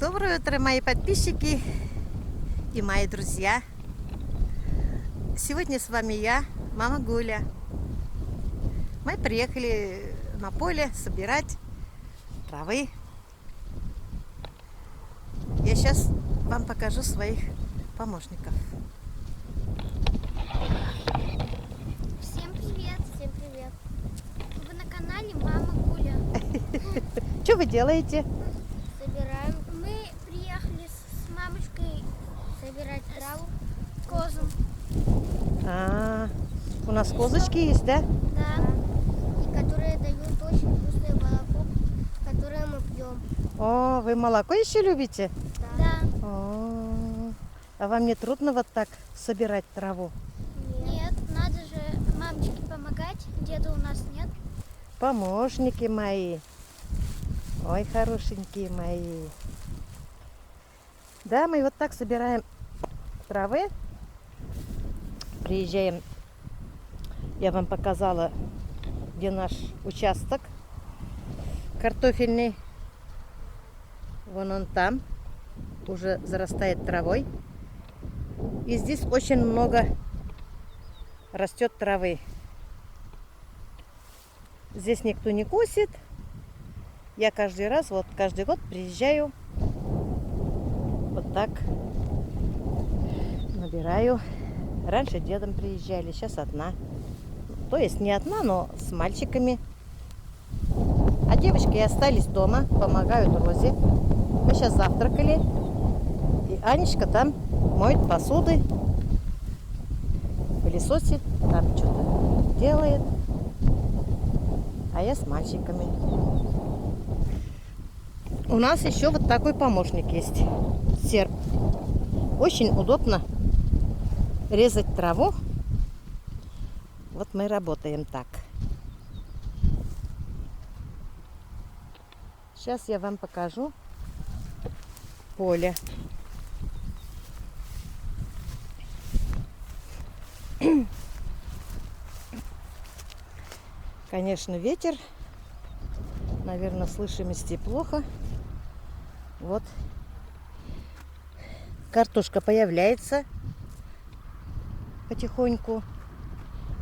Доброе утро, мои подписчики и мои друзья. Сегодня с вами я, мама Гуля. Мы приехали на поле собирать травы. Я сейчас вам покажу своих помощников. Всем привет! Всем привет! Вы на канале Мама Гуля. Что вы делаете? Собираем. Мы приехали с мамочкой собирать траву козам. У нас козочки есть, да? Да. И которые дают очень вкусное молоко, которое мы пьем. О, вы молоко еще любите? Да. О, а вам не трудно вот так собирать траву? Нет, надо же мамочке помогать. Деда у нас нет. Помощники мои. Ой, хорошенькие мои. Да, мы вот так собираем травы. Приезжаем. Я вам показала, где наш участок картофельный. Вон он там. Уже зарастает травой. И здесь очень много растет травы. Здесь никто не косит. Я каждый раз, вот каждый год приезжаю, вот так набираю. Раньше дедом приезжали, сейчас одна. То есть не одна, но с мальчиками. А девочки остались дома, помогают Розе. Мы сейчас завтракали. И Анечка там моет посуды, пылесосит, там что-то делает. А я с мальчиками. У нас еще вот такой помощник есть. Серп. Очень удобно резать траву. Вот мы работаем так. Сейчас я вам покажу поле. Конечно, ветер. Наверное, слышимости плохо. Вот. Картошка появляется потихоньку.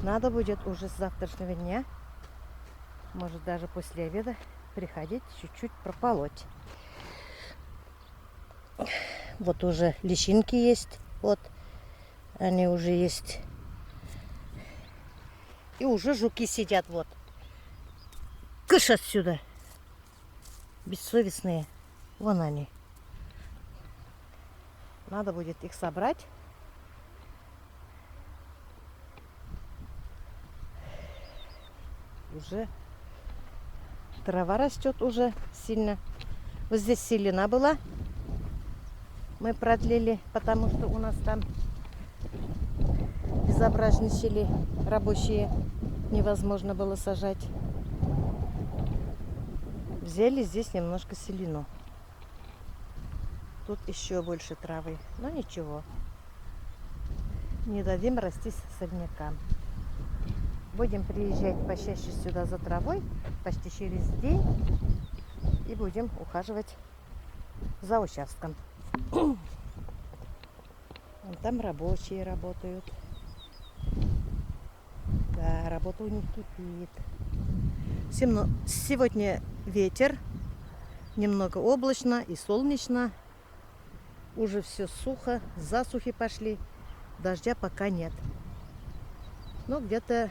Надо будет уже с завтрашнего дня, может даже после обеда, приходить чуть-чуть прополоть. Вот уже личинки есть. Вот они уже есть. И уже жуки сидят. Вот. Кыш отсюда. Бессовестные. Вон они. Надо будет их собрать. Уже трава растет уже сильно. Вот здесь селена была. Мы продлили, потому что у нас там безобразничали рабочие. Невозможно было сажать. Взяли здесь немножко селену. Тут еще больше травы. Но ничего. Не дадим расти сорнякам. Будем приезжать почаще сюда за травой. Почти через день. И будем ухаживать за участком. Вон там рабочие работают. Да, работа у них кипит. Сегодня ветер. Немного облачно и солнечно. Уже все сухо. Засухи пошли. Дождя пока нет. Но где-то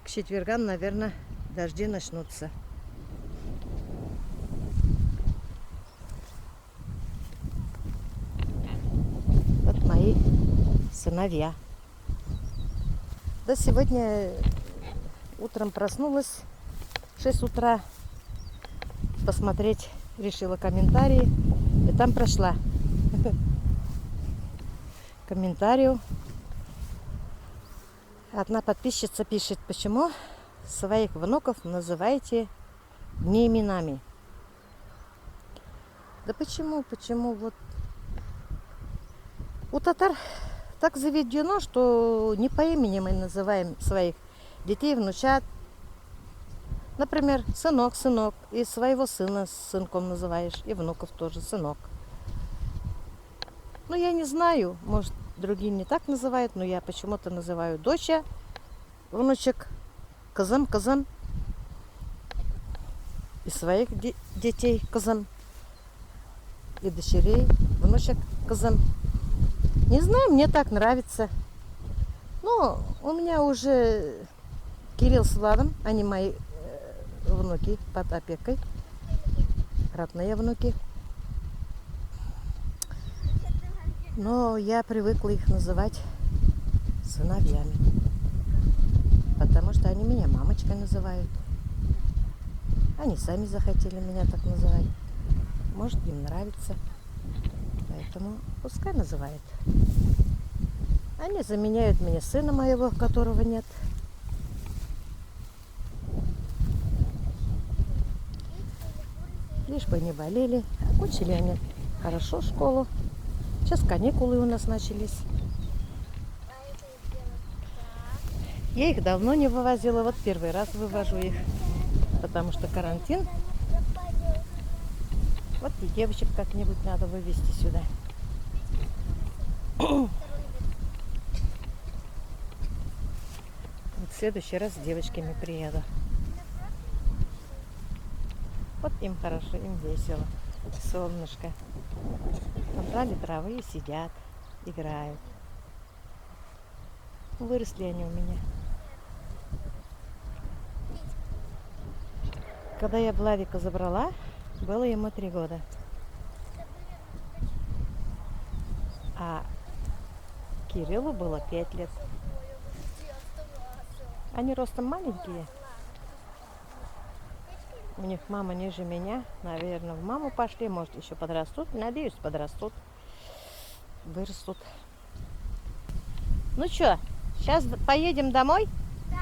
к четвергам, наверное, дожди начнутся. Вот мои сыновья. Да, сегодня утром проснулась в 6 утра. Посмотреть решила комментарии. И там прошла комментарию. Одна подписчица пишет, почему своих внуков называете не именами. Да почему? Вот у татар так заведено, что не по имени мы называем своих детей, внучат. Например, сынок, сынок. И своего сына сынком называешь, и внуков тоже сынок. Ну, я не знаю, может, другие не так называют, но я почему-то называю доча, внучек, кызым, кызым. И своих детей кызым, и дочерей, внучек кызым. Не знаю, мне так нравится. Но у меня уже Кирилл с Владом, они мои внуки под опекой, родные внуки. Но я привыкла их называть сыновьями, потому что они меня мамочкой называют. Они сами захотели меня так называть. Может, им нравится. Поэтому пускай называют. Они заменяют мне сына моего, которого нет. Лишь бы не болели. Окончили они хорошо школу. Сейчас каникулы у нас начались. Я их давно не вывозила. Вот первый раз вывожу их. Потому что карантин. Вот и девочек как-нибудь надо вывести сюда. Вот в следующий раз с девочками приеду. Вот им хорошо, им весело. Солнышко. Набрали травы и сидят, играют. Выросли они у меня. Когда я Владика забрала, было ему 3 года. А Кириллу было 5 лет. Они ростом маленькие. У них мама ниже меня. Наверное, в маму пошли. Может, еще подрастут. Надеюсь, подрастут. Вырастут. Ну что, сейчас поедем домой? Да.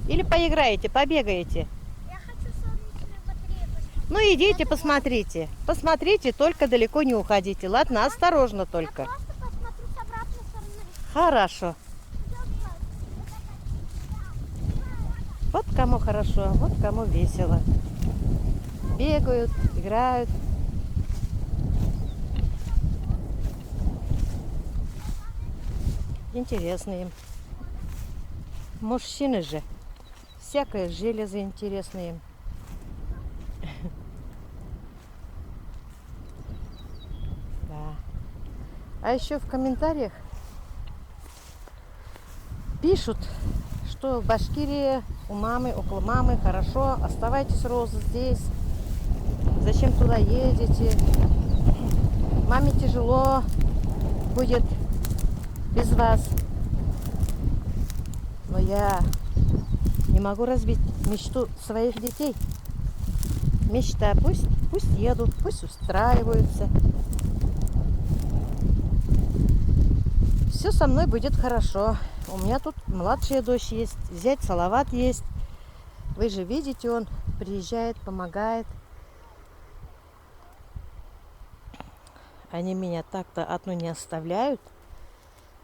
Или поиграете, побегаете? Я хочу солнечную батарею посмотреть. Ну, идите, посмотрите. Посмотрите, только далеко не уходите. Ладно, осторожно только. Я просто посмотрю с обратной стороны. Хорошо. Вот кому хорошо, вот кому весело. Бегают, играют. Интересно им. Мужчины же. Всякое железо интересно им. Да. А еще в комментариях пишут, что в Башкирии у мамы, около мамы хорошо, оставайтесь, Роза, здесь. Зачем туда едете? Маме тяжело будет без вас. Но я не могу разбить мечту своих детей. Мечта, пусть едут, пусть устраиваются. Все со мной будет хорошо. У меня тут младшая дочь есть, зять Салават есть. Вы же видите, он приезжает, помогает. Они меня так-то одну не оставляют.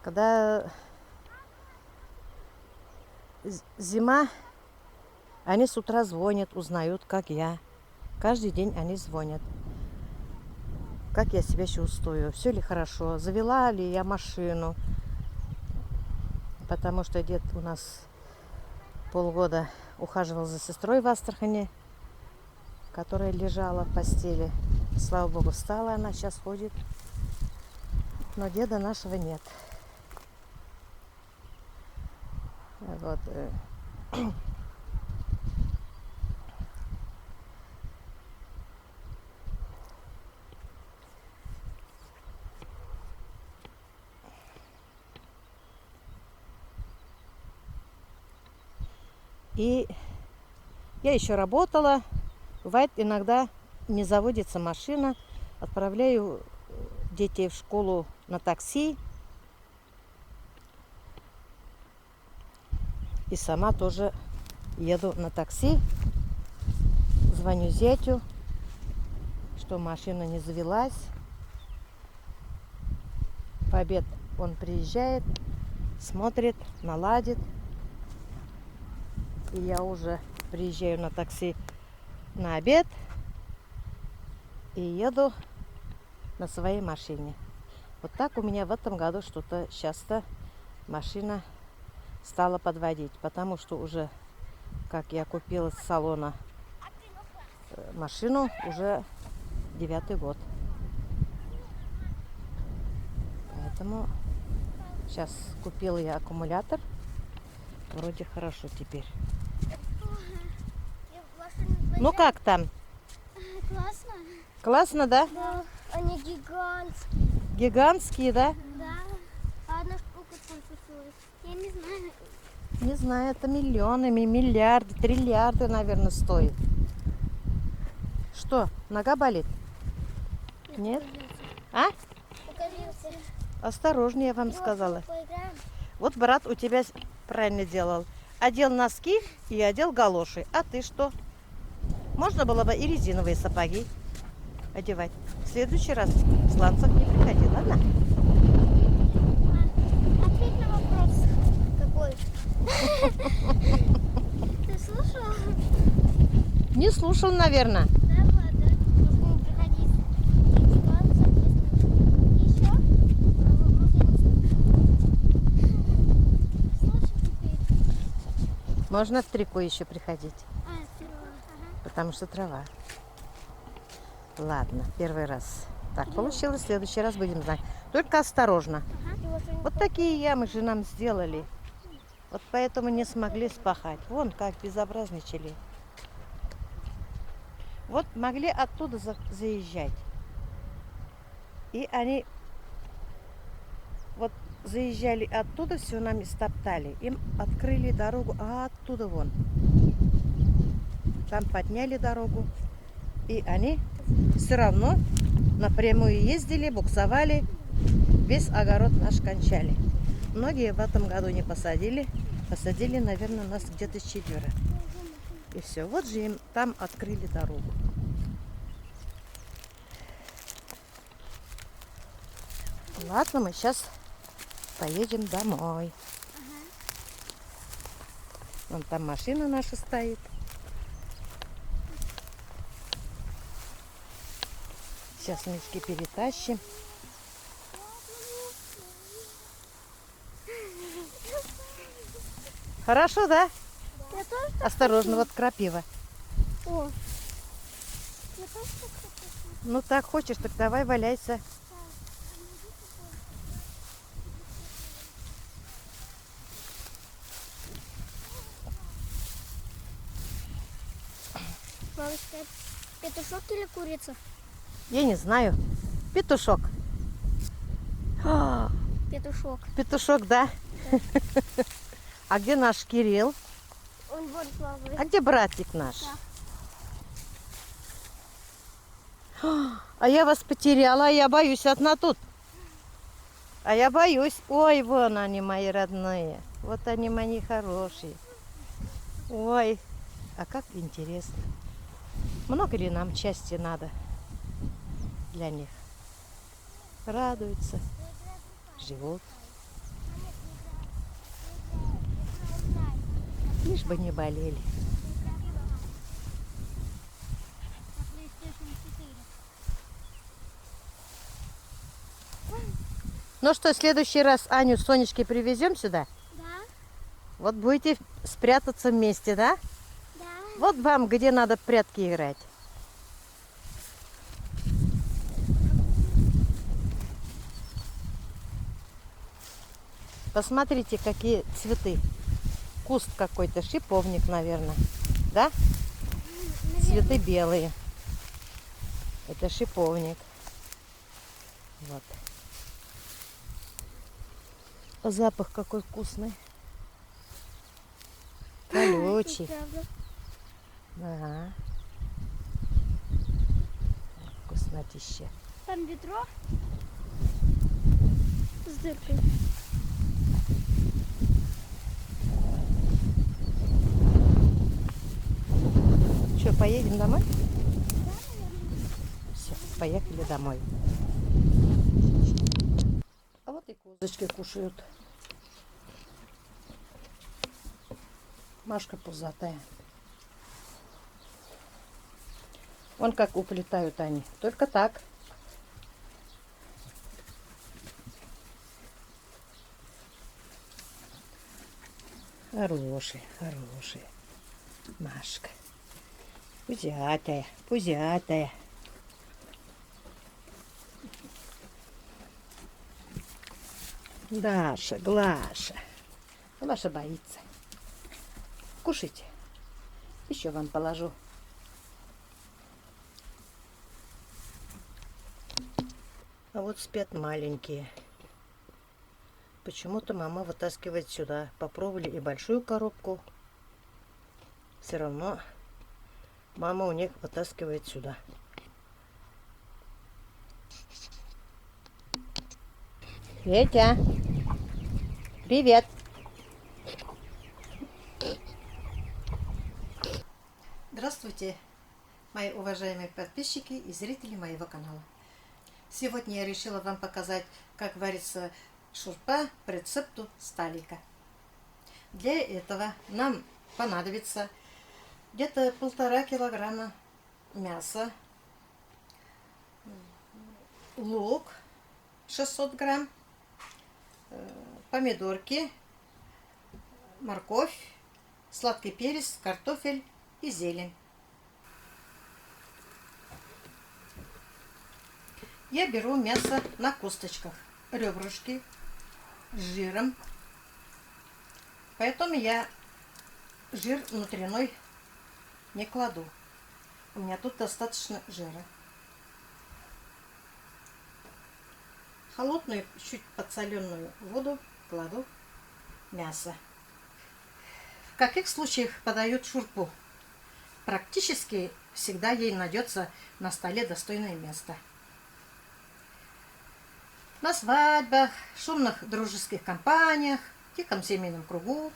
Когда зима, они с утра звонят, узнают, как я. Каждый день они звонят. Как я себя чувствую, все ли хорошо, завела ли я машину. Потому что дед у нас полгода ухаживал за сестрой в Астрахани, которая лежала в постели. Слава богу, встала она, сейчас ходит. Но деда нашего нет. Вот. И я еще работала. Бывает, иногда не заводится машина. Отправляю детей в школу на такси. И сама тоже еду на такси. Звоню зятю, что машина не завелась. В обед он приезжает, смотрит, наладит. И я уже приезжаю на такси на обед и еду на своей машине. Вот так у меня в этом году что-то часто машина стала подводить, потому что уже, как я купила с салона машину, уже 9-й год. Поэтому сейчас купила я аккумулятор. Вроде хорошо теперь. Ну как там? Классно. Классно, да? Да, они гигантские. Гигантские, да? Да. А одна штука сколько стоит? Я не знаю. Не знаю, это миллионами, миллиарды, триллиарды, наверное, стоит. Что, нога болит? Нет? А? Покажите. Осторожнее, я вам сказала. Поиграем? Вот брат у тебя правильно делал. Одел носки и одел галоши. А ты что? Можно было бы и резиновые сапоги одевать. В следующий раз в сланцах не приходи, ладно? Ответь на вопрос. Какой? Ты слушала? Не слушал, наверное. Да, ладно. Можно не приходить. Еще? Слушай теперь. Можно в трико еще приходить, Ага. потому что трава. Ладно, первый раз. Так получилось, в следующий раз будем знать. Только осторожно. Вот такие ямы же нам сделали. Вот поэтому не смогли спахать. Вон как безобразничали. Вот могли оттуда заезжать. И они вот заезжали оттуда, все нам истоптали. Им открыли дорогу, а оттуда вон. Там подняли дорогу. И они все равно напрямую ездили, буксовали. Весь огород наш кончали. Многие в этом году не посадили. Посадили, наверное, у нас где-то 4. И все. Вот же им там открыли дорогу. Ладно, мы сейчас поедем домой. Вон там машина наша стоит. Сейчас мешки перетащим. Хорошо, да? Я тоже так Осторожно, вот крапива. хочу. О. Я тоже так хочу. Ну так хочешь, так давай валяйся. Мамочка, петушок или курица? Я не знаю. Петушок. А, Петушок. петушок, да? А где наш Кирилл? Он вот плавает. А где братик наш? А я вас потеряла, а я боюсь одна тут. А я боюсь. Ой, вон они, мои родные. Вот они, мои хорошие. Ой, а как интересно. Много ли нам счастья надо для них? Радуются, живут. Лишь бы не болели. Ну что, в следующий раз Аню с Сонечкой привезем сюда? Да, Вот будете спрятаться вместе, да? да. Вот вам где надо в прятки играть. Посмотрите, какие цветы. Куст какой-то, шиповник, наверное. Да? Цветы белые. Это шиповник. Вот. Запах какой вкусный. Колючий. Правда. Ага. Вкуснотища. Там ведро с дыркой. Что, поедем домой? Да, наверное. Все, поехали домой. А вот и козочки кушают. Машка пузатая. Вон как уплетают они. Только так. Хороший, хороший. Машка. Пузятая, пузятая. Даша, Глаша. Глаша боится. Кушайте. Еще вам положу. А вот спят маленькие. Почему-то мама вытаскивает сюда. Попробовали и большую коробку. Все равно мама у них вытаскивает сюда. Петя, привет. Здравствуйте, мои уважаемые подписчики и зрители моего канала. Сегодня я решила вам показать, как варится шурпа по рецепту Сталика. Для этого нам понадобится где-то 1,5 килограмма мяса, лук 600 грамм, помидорки, морковь, сладкий перец, картофель и зелень. Я беру мясо на косточках, ребрышки с жиром, поэтому я жир внутренной не кладу. У меня тут достаточно жира. Холодную, чуть подсоленную воду кладу мясо. В каких случаях подают шурпу? Практически всегда ей найдется на столе достойное место. На свадьбах, шумных дружеских компаниях, тихом семейном кругу.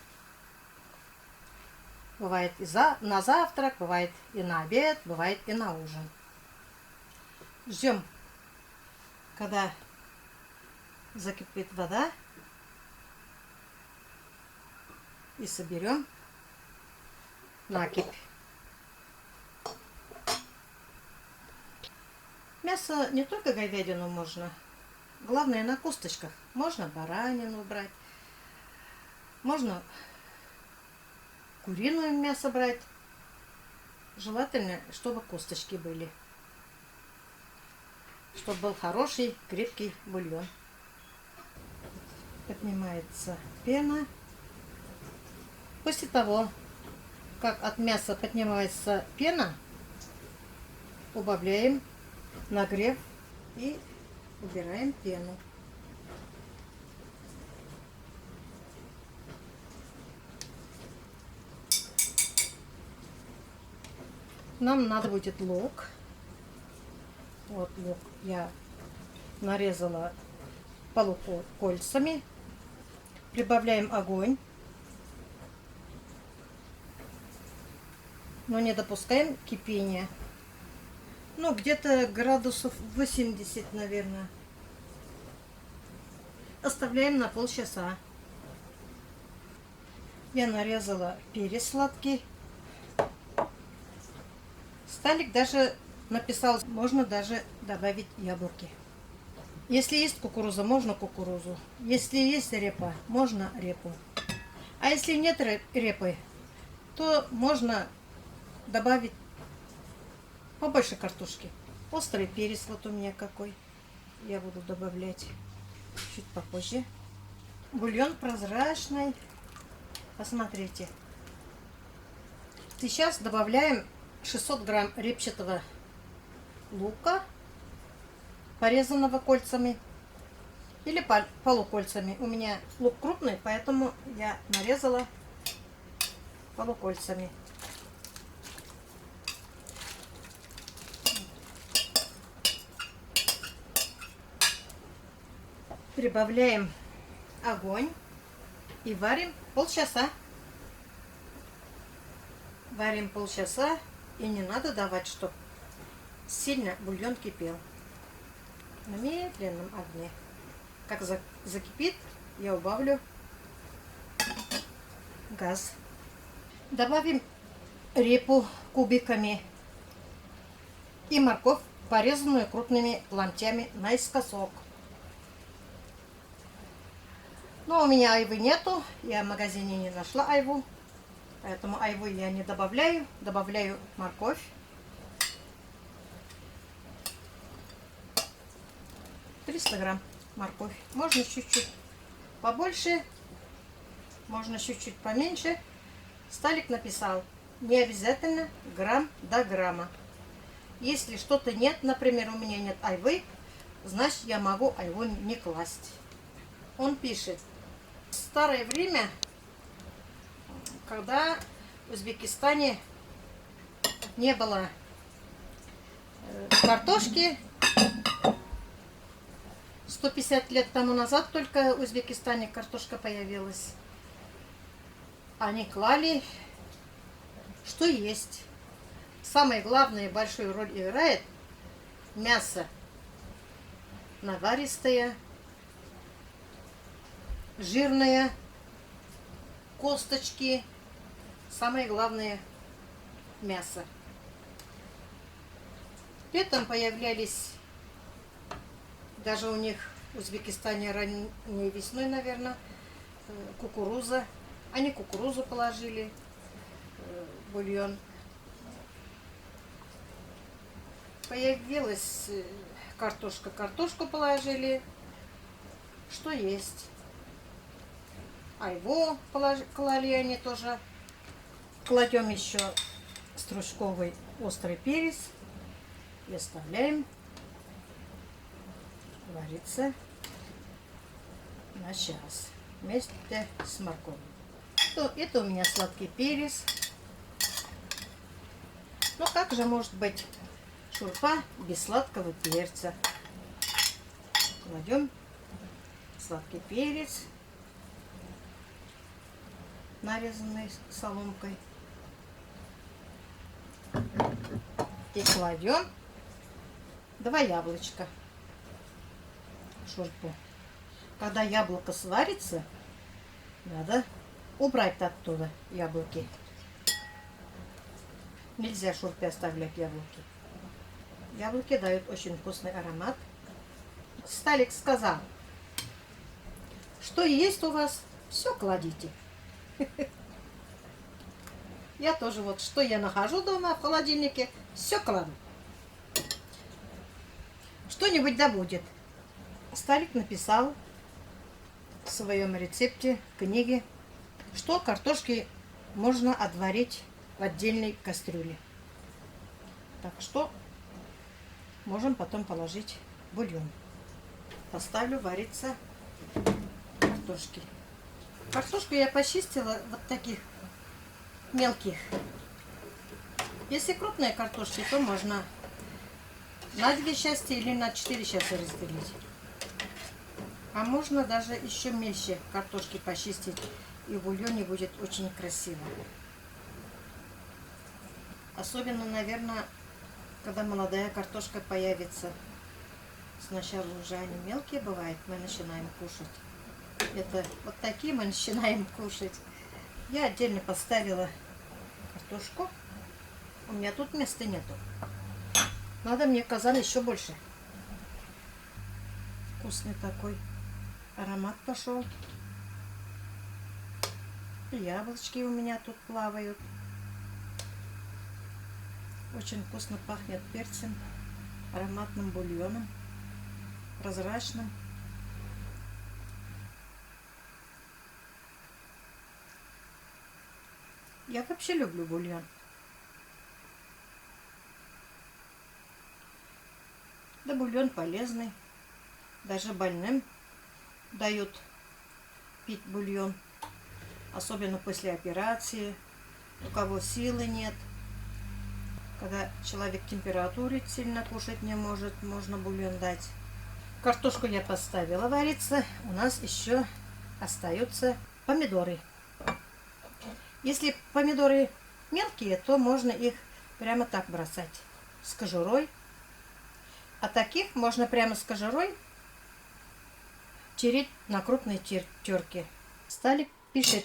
Бывает и на завтрак, бывает и на обед, бывает и на ужин. Ждем, когда закипит вода, и соберем накипь. Мясо не только говядину можно, главное на косточках. Можно баранину брать, можно куриное мясо брать. Желательно, чтобы косточки были, чтобы был хороший крепкий бульон. Поднимается пена. После того, как от мяса поднимается пена, убавляем нагрев и убираем пену. Нам надо будет лук. Вот лук я нарезала полукольцами. Прибавляем огонь, но не допускаем кипения. Ну, где-то градусов 80, наверное. Оставляем на полчаса. Я нарезала перец сладкий. Сталик даже написал, можно даже добавить яблоки. Если есть кукуруза, можно кукурузу. Если есть репа, можно репу. А если нет репы, то можно добавить побольше картошки. Острый перец вот у меня какой. Я буду добавлять чуть попозже. Бульон прозрачный. Посмотрите. Сейчас добавляем 600 грамм репчатого лука, порезанного кольцами или полукольцами. У меня лук крупный, поэтому я нарезала полукольцами. Прибавляем огонь и варим полчаса. Варим полчаса, и не надо давать, чтобы сильно бульон кипел. На медленном огне. Как закипит, я убавлю газ. Добавим репу кубиками. И морковь, порезанную крупными ломтями наискосок. Но у меня айвы нету, я в магазине не нашла айву, поэтому айву я не добавляю. Добавляю морковь. 300 грамм морковь. Можно чуть-чуть побольше, можно чуть-чуть поменьше. Сталик написал, не обязательно грамм до грамма. Если что-то нет, например, у меня нет айвы, значит я могу айву не класть. Он пишет, в старое время, когда в Узбекистане не было картошки, 150 лет тому назад только в Узбекистане картошка появилась. Они клали, что есть. Самое главное, большую роль играет мясо. Наваристое, жирное, косточки. Самое главное мясо. Летом появлялись, даже у них в Узбекистане ранней весной, наверное, кукуруза. Они кукурузу положили, бульон. Появилась картошка, картошку положили. Что есть? Айву клали они тоже. Кладем еще стручковый острый перец и оставляем вариться на час вместе с морковью. Это у меня сладкий перец. Ну как же может быть шурпа без сладкого перца? Кладем сладкий перец, нарезанный соломкой. И кладем 2 яблочка в шурпу. Когда яблоко сварится, надо убрать оттуда яблоки. Нельзя в шурпе оставлять яблоки. Яблоки дают очень вкусный аромат. Сталик сказал, что есть у вас, все кладите. Я тоже вот, что я нахожу дома в холодильнике, все кладу. Что-нибудь да будет. Сталик написал в своем рецепте, книге, что картошки можно отварить в отдельной кастрюле. Так что можем потом положить бульон. Поставлю вариться картошки. Картошку я почистила вот таких мелких. Если крупные картошки, то можно на 2 части или на 4 части разделить. А можно даже еще мельче картошки почистить, и в бульоне будет очень красиво. Особенно, наверное, когда молодая картошка появится. Сначала уже они мелкие бывают, мы начинаем кушать. Это вот такие мы начинаем кушать. Я отдельно поставила картошку. У меня тут места нету. Надо мне казан еще больше. Вкусный такой аромат пошел. И яблочки у меня тут плавают. Очень вкусно пахнет перцем, ароматным бульоном, прозрачным. Я вообще люблю бульон. Да, бульон полезный. Даже больным дают пить бульон. Особенно после операции. У кого силы нет. Когда человек температурит, сильно кушать не может, можно бульон дать. Картошку я поставила вариться. У нас еще остаются помидоры. Если помидоры мелкие, то можно их прямо так бросать с кожурой. А таких можно прямо с кожурой тереть на крупной терке. Сталик пишет,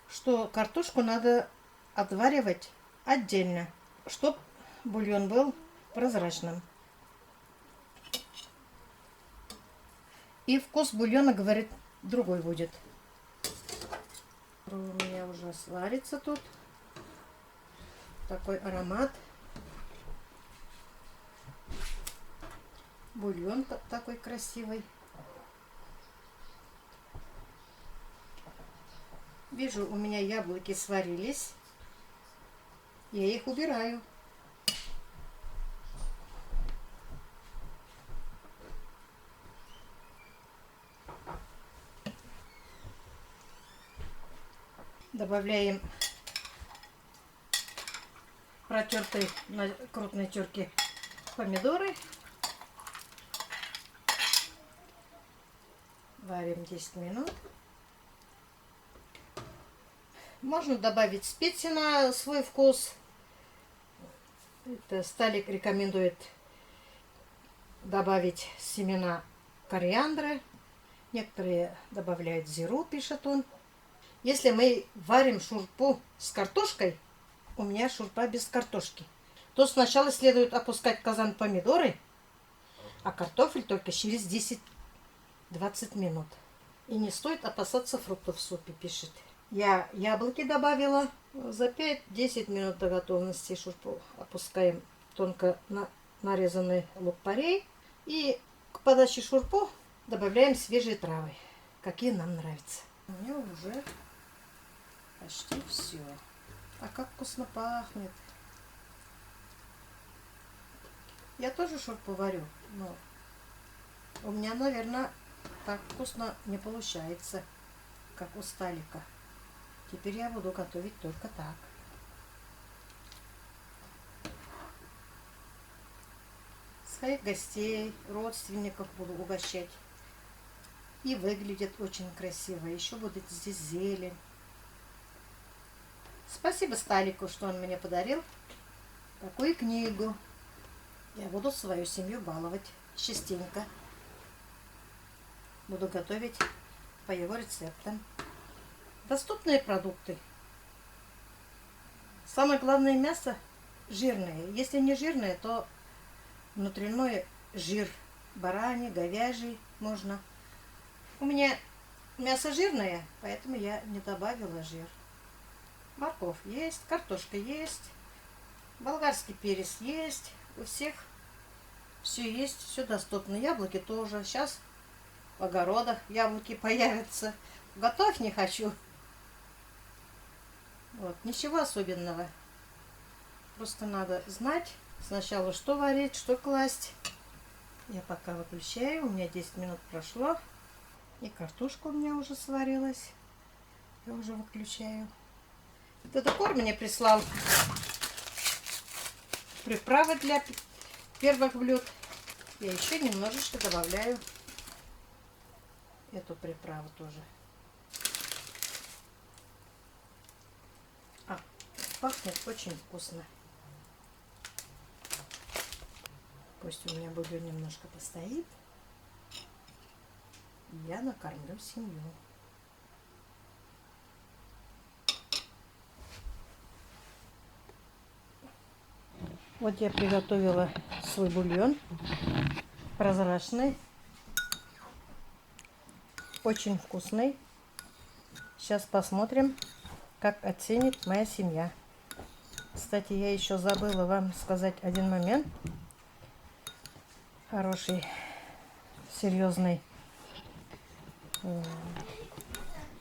что картошку надо отваривать отдельно, чтобы бульон был прозрачным. И вкус бульона, говорит, другой будет. У меня уже сварится тут. Такой аромат. Бульон такой красивый. Вижу, у меня яблоки сварились. Я их убираю. Добавляем протертые на крупной терке помидоры. Варим 10 минут. Можно добавить специи на свой вкус. Это Сталик рекомендует добавить семена кориандра. Некоторые добавляют зиру, пишет он. Если мы варим шурпу с картошкой, у меня шурпа без картошки, то сначала следует опускать в казан помидоры, а картофель только через 10-20 минут. И не стоит опасаться фруктов в супе, пишет. Я яблоки добавила. За 5-10 минут до готовности шурпу опускаем тонко нарезанный лук-порей. И к подаче шурпу добавляем свежие травы, какие нам нравятся. У меня уже почти все. А как вкусно пахнет. Я тоже шурпу варю, но у меня, наверное, так вкусно не получается, как у Сталика. Теперь я буду готовить только так. Своих гостей, родственников буду угощать. И выглядит очень красиво. Еще будет здесь зелень. Спасибо Сталику, что он мне подарил такую книгу. Я буду свою семью баловать частенько. Буду готовить по его рецептам. Доступные продукты. Самое главное, мясо жирное. Если не жирное, то внутренний жир. Бараний, говяжий можно. У меня мясо жирное, поэтому я не добавила жир. Морковь есть, картошка есть, болгарский перец есть. У всех все есть, все доступно. Яблоки тоже. Сейчас в огородах яблоки появятся. Готовь не хочу. Вот, ничего особенного. Просто надо знать сначала, что варить, что класть. Я пока выключаю. У меня 10 минут прошло. И картошка у меня уже сварилась. Я уже выключаю. Дедокор мне прислал приправы для первых блюд. Я еще немножечко добавляю эту приправу тоже. Пахнет очень вкусно. Пусть у меня бульон немножко постоит. И я накормлю семью. Вот я приготовила свой бульон. Прозрачный. Очень вкусный. Сейчас посмотрим, как оценит моя семья. Кстати, я еще забыла вам сказать один момент. Хороший, серьезный.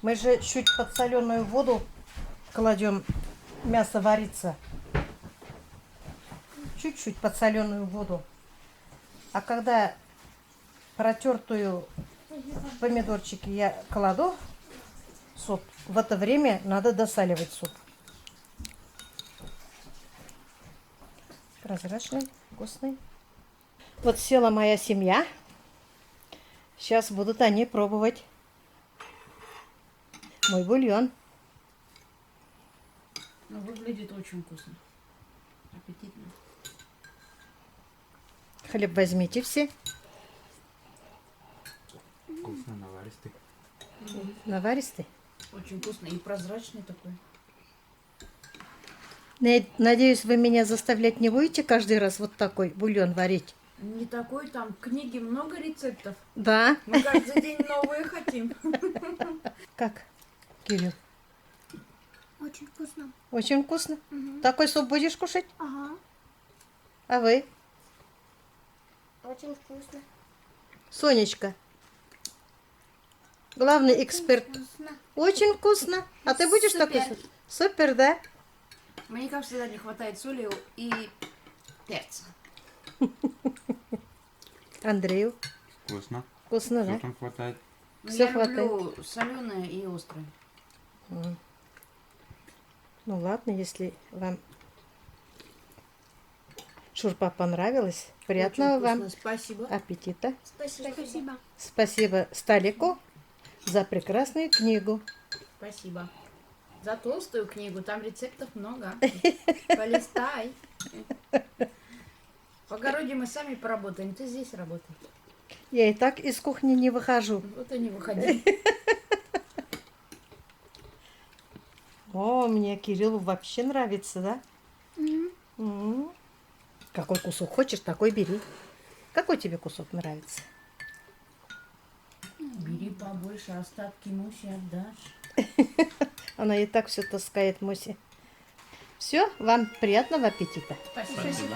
Мы же чуть подсоленную воду кладем мясо вариться. Чуть-чуть подсоленную воду. А когда протертую помидорчики я кладу в суп, в это время надо досаливать суп. Прозрачный, вкусный. Вот села моя семья. Сейчас будут они пробовать мой бульон. Ну, выглядит очень вкусно. Аппетитно. Хлеб возьмите все. Вкусно, наваристый. Наваристый. Очень вкусно и прозрачный такой. Надеюсь, вы меня заставлять не будете каждый раз вот такой бульон варить? Не такой, там в книге много рецептов. Да? Мы каждый день новые хотим. Как, Кирилл? Очень вкусно. Очень вкусно. Мгм. Такой суп будешь кушать? Ага. А вы? Очень вкусно. Сонечка. Главный эксперт. Вкусно. Очень вкусно. А ты будешь Супер. такой суп? Супер, да? Мне, как всегда, не хватает соли и перца. Андрею. Вкусно. Вкусно, Все да? там хватает. Но Всё я хватает. люблю соленое и острое. М. Ну ладно, если вам шурпа понравилась, приятного Очень вам вкусно, спасибо. аппетита. Спасибо. Спасибо Сталику за прекрасную книгу. Спасибо. За толстую книгу, там рецептов много. Полистай. В огороде мы сами поработаем, ты здесь работай. Я и так из кухни не выхожу. Вот и не выходи. О, мне Кириллу вообще нравится, да? Мгм. М. Какой кусок хочешь, такой бери. Какой тебе кусок нравится? Бери побольше, остатки Мусе отдашь. Она и так все таскает, Муси. Все, вам приятного аппетита. Спасибо. Спасибо.